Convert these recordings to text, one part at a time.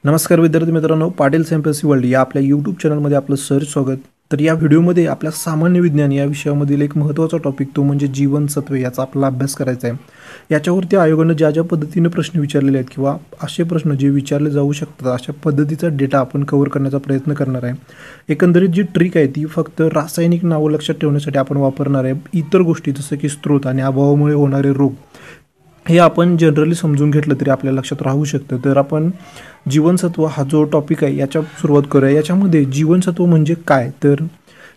नमस्कार विद्यार्थी मित्रांनो, पाटील एमपीएससी वर्ल्ड या आपल्या यूट्यूब चॅनलमध्ये आपलं सहर्ष स्वागत. तर या व्हिडिओमध्ये आपल्या सामान्य विज्ञान या विषयामधील एक महत्त्वाचा टॉपिक तो म्हणजे जीवनसत्वे याचा आपला अभ्यास करायचा आहे. याच्यावरती आयोगानं ज्या पद्धतीने प्रश्न विचारलेले आहेत किंवा असे प्रश्न जे विचारले जाऊ शकतात अशा पद्धतीचा डेटा आपण कव्हर करण्याचा प्रयत्न करणार आहे. एकंदरीत जी ट्रिक आहे ती फक्त रासायनिक नावं लक्षात ठेवण्यासाठी आपण वापरणार आहे. इतर गोष्टी जसं की स्त्रोत आणि अभावामुळे होणारे रोग हे आपण जनरली समजून घेतलं तरी आपल्या लक्षात राहू शकतं. तर आपण जीवनसत्व हा जो टॉपिक आहे याच्या सुरुवात करूया. याच्यामध्ये जीवनसत्व म्हणजे काय, तर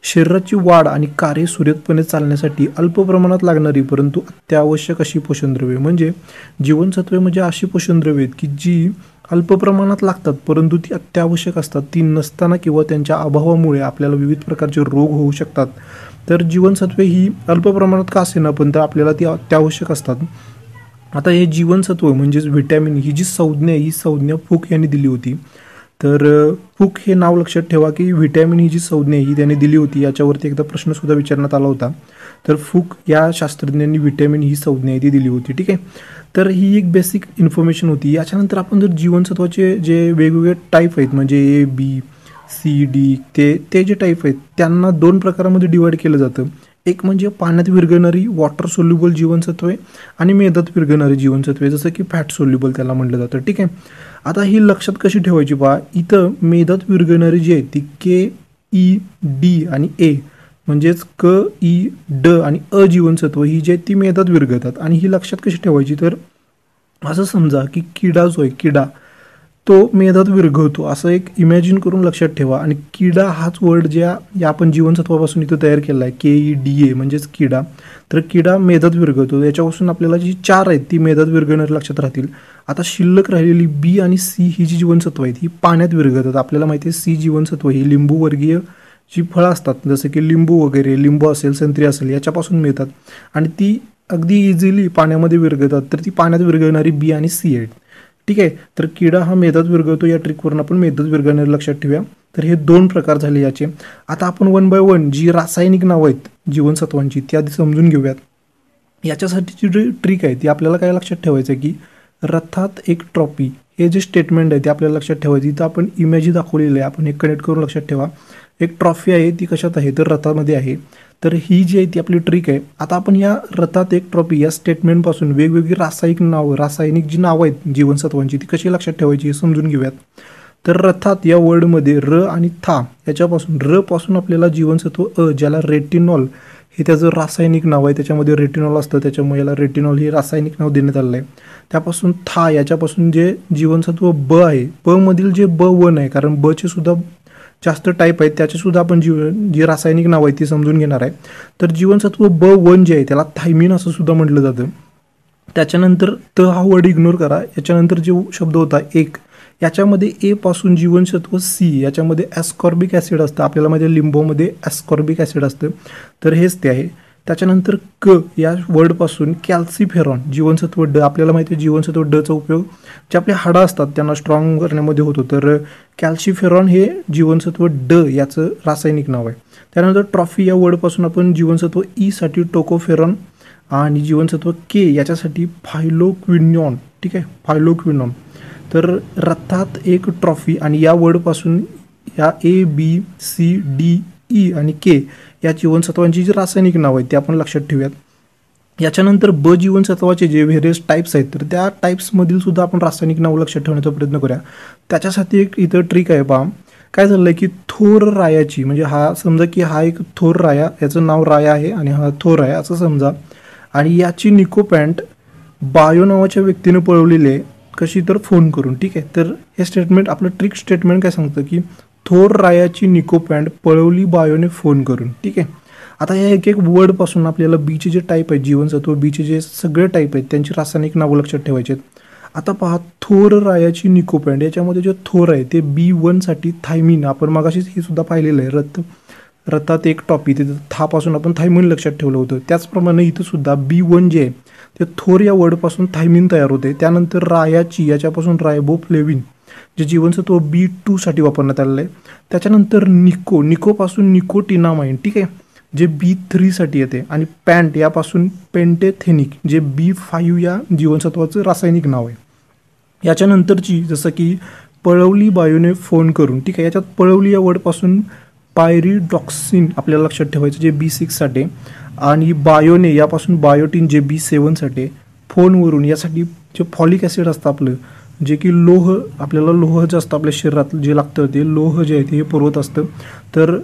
शरीराची वाढ आणि कार्य सुरळीतपणे चालण्यासाठी अल्प प्रमाणात लागणारी परंतु अत्यावश्यक अशी पोषणद्रव्ये. म्हणजे जीवनसत्वे म्हणजे अशी पोषणद्रव्ये आहेत की जी अल्प प्रमाणात लागतात परंतु ती अत्यावश्यक असतात. ती नसताना किंवा त्यांच्या अभावामुळे आपल्याला विविध प्रकारचे रोग होऊ शकतात. तर जीवनसत्वे ही अल्प प्रमाणात का असेना पण तर आपल्याला ती अत्यावश्यक असतात. आता हे जीवनसत्व म्हणजेच व्हिटॅमिन ही जी संज्ञा आहे ही संज्ञा फुक यांनी दिली होती. तर फुक हे नाव लक्षात ठेवा की व्हिटॅमिन ही जी संज्ञा आहे ही त्याने दिली होती. याच्यावरती एकदा प्रश्नसुद्धा विचारण्यात आला होता. तर फुक या शास्त्रज्ञांनी व्हिटॅमिन ही संज्ञा आहे ती दिली होती. ठीक आहे, तर ही एक बेसिक इन्फॉर्मेशन होती. याच्यानंतर आपण जर जीवनसत्वाचे जे वेगवेगळे टाईप आहेत म्हणजे ए बी सी डी ते जे टाईप आहेत त्यांना दोन प्रकारामध्ये डिवाइड केलं जातं. एक म्हणजे पाण्यात विरघळणारी वॉटर सोल्युबल जीवनसत्वे आणि मेदात विरघळणारी जीवनसत्वे जसं की फॅट सोल्युबल त्याला म्हटलं जातं. ठीक आहे, आता ही लक्षात कशी ठेवायची पहा. इथं मेदात विरघळणारी जी आहे ती के ई डी आणि ए म्हणजेच क ई ड आणि अ जीवनसत्व ही जी आहे ती मेदात विरघळतात. आणि ही लक्षात कशी ठेवायची, तर असं समजा की किडा जो आहे किडा तो मेदात विरघळतो असं एक इमॅजिन करून लक्षात ठेवा. आणि किडा हाच वर्ड या आपण जीवनसत्वापासून इथं तयार केला आहे KEDA म्हणजेच किडा. तर किडा मेदात विरघळतो. याच्यापासून आपल्याला जी चार आहेत ती मेदात विरघळणारी लक्षात राहतील. आता शिल्लक राहिलेली बी आणि सी ही जी जीवनसत्व आहेत ही पाण्यात विरघळतात. आपल्याला माहिती आहे सी जीवनसत्व ही लिंबूवर्गीय जी फळं असतात जसं की लिंबू वगैरे, लिंबू असेल संत्री असेल याच्यापासून मिळतात आणि ती अगदी इझिली पाण्यामध्ये विरघळतात. तर ती पाण्यात विरघळणारी बी आणि सी आहेत. ठीक आहे, तर किडा हा मेदात विरघळतो. या ट्रिकवरून आपण मेदात विरघळणारे लक्षात ठेवूया. तर हे दोन प्रकार झाले याचे. आता आपण वन बाय वन जी रासायनिक नावं आहेत जीवनसत्वांची ती आधी समजून घेऊयात. याच्यासाठीची जी ट्रिक आहे ती आपल्याला काय लक्षात ठेवायचं आहे की रथात एक ट्रॉफी हे जे स्टेटमेंट आहे ते आपल्याला लक्षात ठेवायची. इथं आपण इमेज दाखवलेली आहे, आपण हे कनेक्ट करून लक्षात ठेवा. एक ट्रॉफी आहे ती कशात आहे तर रथामध्ये आहे. तर ही जी आहे ती आपली ट्रिक आहे. आता आपण या रथात एक ट्रॉफी या स्टेटमेंटपासून वेगवेगळी रासायनिक जी नावं आहेत जीवनसत्वांची ती कशी लक्षात ठेवायची हे समजून घेऊयात. तर रथात या वर्डमध्ये र आणि था याच्यापासून र पासून आपल्याला जीवनसत्व अ ज्याला रेटिनॉल हे त्याचं रासायनिक नाव आहे. त्याच्यामध्ये रेटिनॉल असतं त्याच्यामुळे याला रेटिनॉल हे रासायनिक नाव देण्यात आलेलं आहे. त्यापासून था याच्यापासून जे जीवनसत्व ब आहे ब मधील जे B1 आहे कारण ब चे सुद्धा जास्त टाईप आहेत त्याचे सुद्धा आपण जी रासायनिक नाव आहे ती समजून घेणार आहे. तर जीवनसत्व B1 जे आहे त्याला थायमिन असं सुद्धा म्हटलं जातं. त्याच्यानंतर त हा वर्ड इग्नोर करा. याच्यानंतर जे शब्द होता एक याच्यामध्ये ए पासून जीवनसत्व सी याच्यामध्ये ॲस्कॉर्बिक ॲसिड असतं. आपल्याला माहिती लिंबूमध्ये ॲस्कॉर्बिक ॲसिड असतं तर हेच ते आहे. त्याच्यानंतर क या वर्डपासून कॅल्सिफेरॉन जीवनसत्व ड आपल्याला माहिती आहे जीवनसत्व डचा उपयोग जे आपले हाडं असतात त्यांना स्ट्रॉंग करण्यामध्ये होतो. तर कॅल्सिफेरॉन हे जीवनसत्व ड याचं रासायनिक नाव आहे. त्यानंतर ट्रॉफी या वर्डपासून आपण जीवनसत्व ईसाठी टोकोफेरॉन आणि जीवनसत्व के याच्यासाठी फायलोक्विनॉन. ठीक आहे, फायलोक्विनॉन. तर रथात एक ट्रॉफी आणि या वर्डपासून या ABCDE आणि के या जीवनसत्वांची जी रासायनिक नाव आहेत ते आपण लक्षात ठेवूयात. याच्यानंतर ब जीवनसत्वाचे जे व्हेरियस टाईप्स आहेत तर त्या टाईप्समधील सुद्धा आपण रासायनिक नाव लक्षात ठेवण्याचा प्रयत्न करूया. त्याच्यासाठी एक इथं ट्रिक आहे पहा. काय झालं आहे की थोर रायाची म्हणजे हा समजा की हा एक थोर राया याचं नाव राया आहे आणि हा थोर आहे असं समजा आणि याची निकोपॅन्ट बायो नावाच्या व्यक्तीने पळवलेली आहे. कशी तर फोन करून. ठीक आहे, तर हे स्टेटमेंट आपलं ट्रिक स्टेटमेंट काय सांगतं की थोर रायाची निकोपॅन्ट पळवली बायोने फोन करून. ठीक आहे, आता या एक वर्डपासून आपल्याला बीचे जे टाईप आहेत जीवनसत्व बीचे जे सगळे टाईप आहेत त्यांची रासायनिक नावं लक्षात ठेवायचे आहेत. आता पहा थोर रायाची निकोपॅन्ट याच्यामध्ये जे थोर आहे ते B1 साठी थायमिन आपण मगाशीच हे सुद्धा पाहिलेलं आहे. रथात एक टॉपिक तिथं थापासून आपण थायमिन लक्षात ठेवलं होतं. त्याचप्रमाणे इथं सुद्धा B1 जे आहे ते थोर या वर्डपासून थायमिन तयार होते. त्यानंतर रायाची याच्यापासून रायबोफ्लेविन जे जीवनसत्व B2 साठी वापरण्यात आलेलं आहे. त्याच्यानंतर निकोपासून निकोटिनामाइन. ठीक आहे, जे B3 साठी येते आणि पॅन्ट यापासून पेंटेथेनिक जे B5 या जीवनसत्वाचं रासायनिक नाव आहे. याच्यानंतरची जसं की पळवली बायोने फोन करून, ठीक आहे. याच्यात पळवली या वर्डपासून पायरिडॉक्सिन आपल्याला लक्षात ठेवायचं जे B6साठी, आणि बायोने यापासून बायोटिन जे B7साठी, फोनवरून यासाठी जे फॉलिक ॲसिड असतं आपलं, जे की लोह, आपल्याला लोह जास्त आपल्या शरीरात जे लागतं ते लोह जे आहे ते हे पुरवत असतं. तर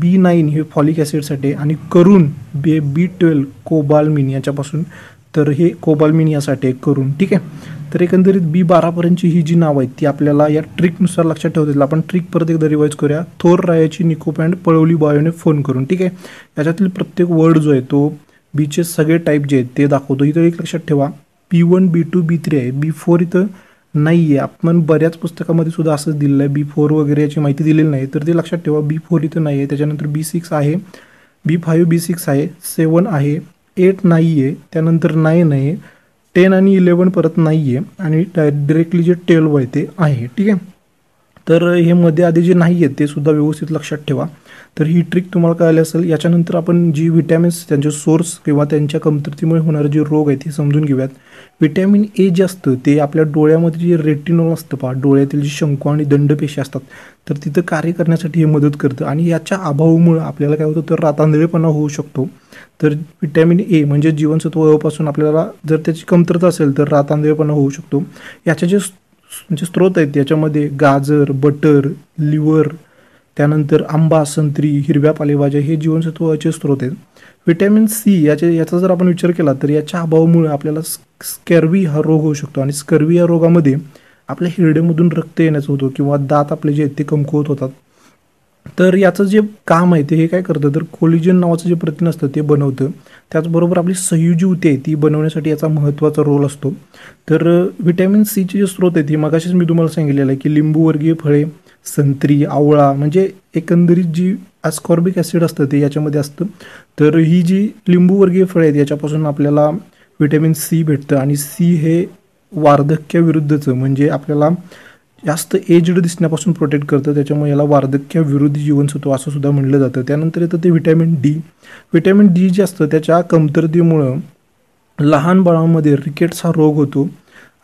B9 हे फॉलिक ॲसिडसाठी, आणि करून B12 कोबालमिन याच्यापासून, तर हे कोबालमिन यासाठी करून, ठीक आहे. तर एकंदरीत B12पर्यंतची ही जी नाव आहेत ती आपल्याला या ट्रिकनुसार लक्षात ठेवता येईल. आपण ट्रिक परत एकदा रिवाईज करूया. थोर रायाची निकोपॅन्ड पळवली बायोने फोन करून, ठीक आहे. याच्यातील प्रत्येक वर्ड जो आहे तो बीचे सगळे टाईप जे आहेत ते दाखवतो. इथं एक लक्षात ठेवा, B1 B2 B3 आहे, B4 इथं नाही आहे. आपण बऱ्याच पुस्तकामध्ये सुद्धा असंच दिलेलं आहे, B4 वगैरे याची माहिती दिलेली नाही, तर ते लक्षात ठेवा. B4 इथं नाही आहे. त्याच्यानंतर B6 आहे, B5 B6 आहे, 7 आहे, 8 नाही आहे, त्यानंतर 9 आहे, 10 आणि 11 परत नाही आहे, आणि डायरेक्टली जे 12 आहे ते आहे, ठीक आहे. तर हे मध्ये आधी जे नाही आहेत ते सुद्धा व्यवस्थित लक्षात ठेवा. तर ही ट्रिक तुम्हाला कळाली असेल. याच्यानंतर आपण जी व्हिटॅमिन्स, त्यांचे सोर्स किंवा त्यांच्या कमतरतेमुळे होणारे जे रोग आहेत हे समजून घेऊयात. व्हिटॅमिन ए जे असतं ते आपल्या डोळ्यामध्ये जे रेटिनॉल असतं पहा, डोळ्यातील जे शंकू आणि दंडपेशी असतात, तर तिथं कार्य करण्यासाठी हे मदत करतं. आणि याच्या अभावामुळे आपल्याला काय होतं, तर रातांधळेपणा होऊ शकतो. तर व्हिटॅमिन ए म्हणजे जीवनसत्व पासून आपल्याला जर त्याची कमतरता असेल तर रातांधळेपणा होऊ शकतो. याचे जे म्हणजे स्रोत आहेत याच्यामध्ये गाजर, बटर, लिव्हर, त्यानंतर आंबा, संत्री, हिरव्या पालेभाज्या हे जीवनसत्वाचे स्रोत आहेत. व्हिटॅमिन सी याचा जर आपण विचार केला तर याच्या अभावामुळे आपल्याला स्कर्वी हा रोग होऊ शकतो. आणि स्कर्वी या रोगामध्ये आपल्या हिरड्यामधून रक्त येण्याचं होतं किंवा दात आपले जे आहेत ते कमकुवत होतात. तर याचं जे काम आहे ते हे काय करतं, तर कोलिजन नावाचं जे प्रथिन असतं ते बनवतं. त्याचबरोबर आपली संयुजी ऊती आहे ती बनवण्यासाठी याचा महत्त्वाचा रोल असतो. तर व्हिटॅमिन सीचे जे स्रोत आहेत हे मगाशीच मी तुम्हाला सांगितलेलं आहे की लिंबूवर्गीय फळे, संत्री, आवळा, म्हणजे एकंदरीत जी अस्कॉर्बिक ॲसिड असतं ते याच्यामध्ये असतं. तर ही जी लिंबूवर्गीय फळे आहेत याच्यापासून आपल्याला व्हिटॅमिन सी भेटतं. आणि सी हे वार्धक्याविरुद्धचं, म्हणजे आपल्याला जास्त एजड दिसण्यापासून प्रोटेक्ट करतं, त्याच्यामुळे याला वार्धक्याविरोधी जीवनसत्व असं सुद्धा म्हणलं जातं. त्यानंतर येतं ते vitamin D. Vitamin D J असतं त्याच्या कमतरतेमुळं लहान बाळांमध्ये रिकेट्स हा रोग होतो,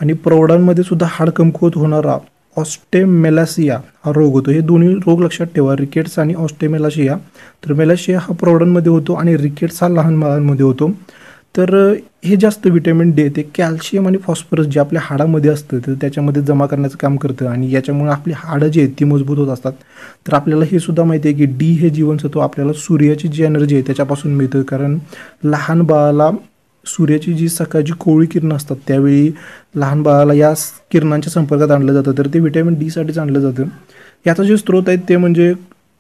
आणि प्रौढांमध्ये सुद्धा हाड कमकुवत होणारा ऑस्टेमेलासिया हा रोग होतो. हे दोन्ही रोग लक्षात ठेवा, रिकेट्स आणि ऑस्टेमेलासिया. तर मेलाशिया हा प्रौढांमध्ये होतो आणि रिकेट्स हा लहान बाळांमध्ये होतो. तर हे जास्त व्हिटॅमिन डी ते कॅल्शियम आणि फॉस्फरस जे आपल्या हाडामध्ये असतं तर त्याच्यामध्ये जमा करण्याचं काम करतं, आणि याच्यामुळे आपली हाडं जी आहेत ती मजबूत होत असतात. तर आपल्याला हे सुद्धा माहिती आहे की डी हे जीवनसत्व आपल्याला सूर्याची जी एनर्जी आहे त्याच्यापासून मिळतं. कारण लहान बाळाला सूर्याची जी सकाळची कोवळी किरणं असतात त्यावेळी लहान बाळाला या किरणांच्या संपर्कात आणलं जातं, तर ते व्हिटॅमिन डीसाठीच आणलं जातं. याचा जे स्रोत आहेत ते म्हणजे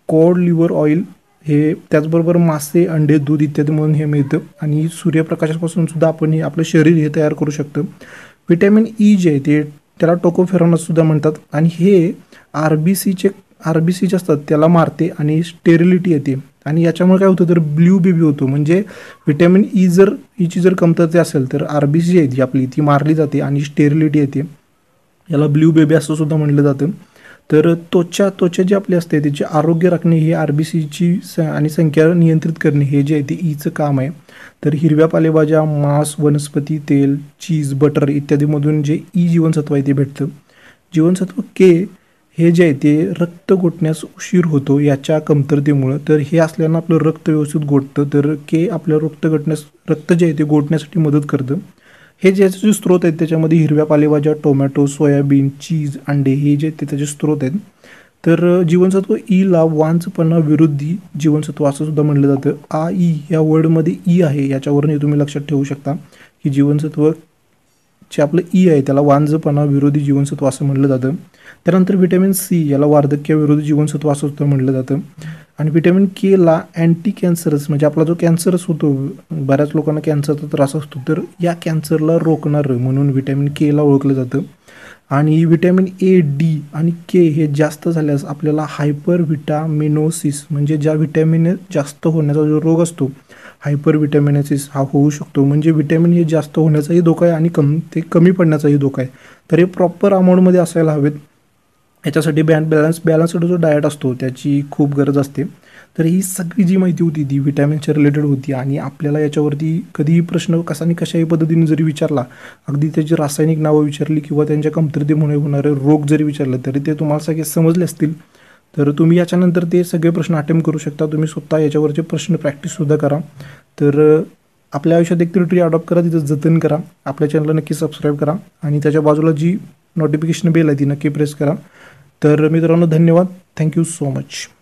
कॉड लिव्हर ऑइल, हे त्याचबरोबर मासे, अंडे, दूध इत्यादी म्हणून हे मिळतं. आणि सूर्यप्रकाशापासून सुद्धा आपण हे आपलं शरीर हे तयार करू शकतं. व्हिटॅमिन ई जे आहे ते त्याला टोकोफेरॉन सुद्धा म्हणतात, आणि हे आरबीसीचे असतात त्याला मारते आणि स्टेरिलिटी येते. आणि याच्यामुळे काय होतं, तर ब्ल्यू बेबी होतो. म्हणजे व्हिटॅमिन ई जर हिची जर कमतरता असेल तर आरबीसी जी आहे ती आपली ती मारली जाते आणि स्टेरिलिटी येते. याला ब्ल्यू बेबी असं सुद्धा म्हटलं जातं. तर त्वचा जी आपली असते त्याचे आरोग्य राखणे हे आरबीसीची आणि संख्या नियंत्रित करणे हे जे आहे ते ईचं काम आहे. तर हिरव्या पालेभाज्या, मांस, वनस्पती तेल, चीज, बटर इत्यादीमधून जे ई जीवनसत्व आहे ते भेटतं. जीवनसत्व के हे जे आहे ते रक्त गोठण्यास उशीर होतो याच्या कमतरतेमुळं. तर हे असल्यानं आपलं रक्त व्यवस्थित गोठतं. तर के आपलं रक्त जे आहे ते गोठण्यासाठी मदत करतं. हे ज्याचे जे स्रोत आहेत त्याच्यामध्ये हिरव्या पालेभाज्या, टोमॅटो, सोयाबीन, चीज, अंडे हे जे ते त्याचे स्रोत आहेत. तर जीवनसत्व ईला वांझपणा विरोधी जीवनसत्व असं सुद्धा म्हणलं जातं. ई या वर्डमध्ये ई आहे, याच्यावरून तुम्ही लक्षात ठेवू शकता की जीवनसत्व जे आपलं ई आहे त्याला वांझपणा विरोधी जीवनसत्व असं म्हणलं जातं. त्यानंतर व्हिटॅमिन सी याला वार्धक्याविरोधी जीवनसत्व असं सुद्धा म्हणलं जातं. आणि व्हिटॅमिन केला अँटी कॅन्सरस, म्हणजे आपला जो कॅन्सरस होतो, बऱ्याच लोकांना कॅन्सरचा त्रास असतो, तर या कॅन्सरला रोखणारं म्हणून व्हिटॅमिन केला ओळखलं जातं. आणि व्हिटॅमिन ए, डी आणि के हे जास्त झाल्यास आपल्याला हायपर व्हिटॅमिनोसिस, म्हणजे ज्या व्हिटॅमिन जास्त होण्याचा जो रोग असतो हायपर व्हिटॅमिनोसिस हा होऊ शकतो. म्हणजे व्हिटॅमिन हे जास्त होण्याचाही धोका आहे आणि ते कमी पडण्याचाही धोका आहे. तर हे प्रॉपर अमाऊंटमध्ये असायला हवेत. याच्यासाठी बॅलन्स्ड जो डाएट असतो त्याची खूप गरज असते. तर ही सगळी जी माहिती होती ती विटॅमिनच्या रिलेटेड होती आणि आपल्याला याच्यावरती कधीही प्रश्न कशाने कशाही पद्धतीने जरी विचारला, अगदी त्याची रासायनिक नावं विचारली किंवा त्यांच्या कमतरतेमुळे होणारे रोग जरी विचारले तरी ते तुम्हाला सगळे समजले असतील. तर तुम्ही याच्यानंतर ते सगळे प्रश्न अटेम्प्ट करू शकता. तुम्ही स्वतः याच्यावरचे प्रश्न प्रॅक्टिससुद्धा करा. तर आपल्या आयुष्यात एक ट्री अडॉप्ट करा, तिथं जतन करा. आपल्या चॅनलला नक्की सबस्क्राईब करा आणि त्याच्या बाजूला जी नोटिफिकेशन बेल आहे ती नक्की प्रेस करा. तर मित्रांनो, धन्यवाद. Thank you so much.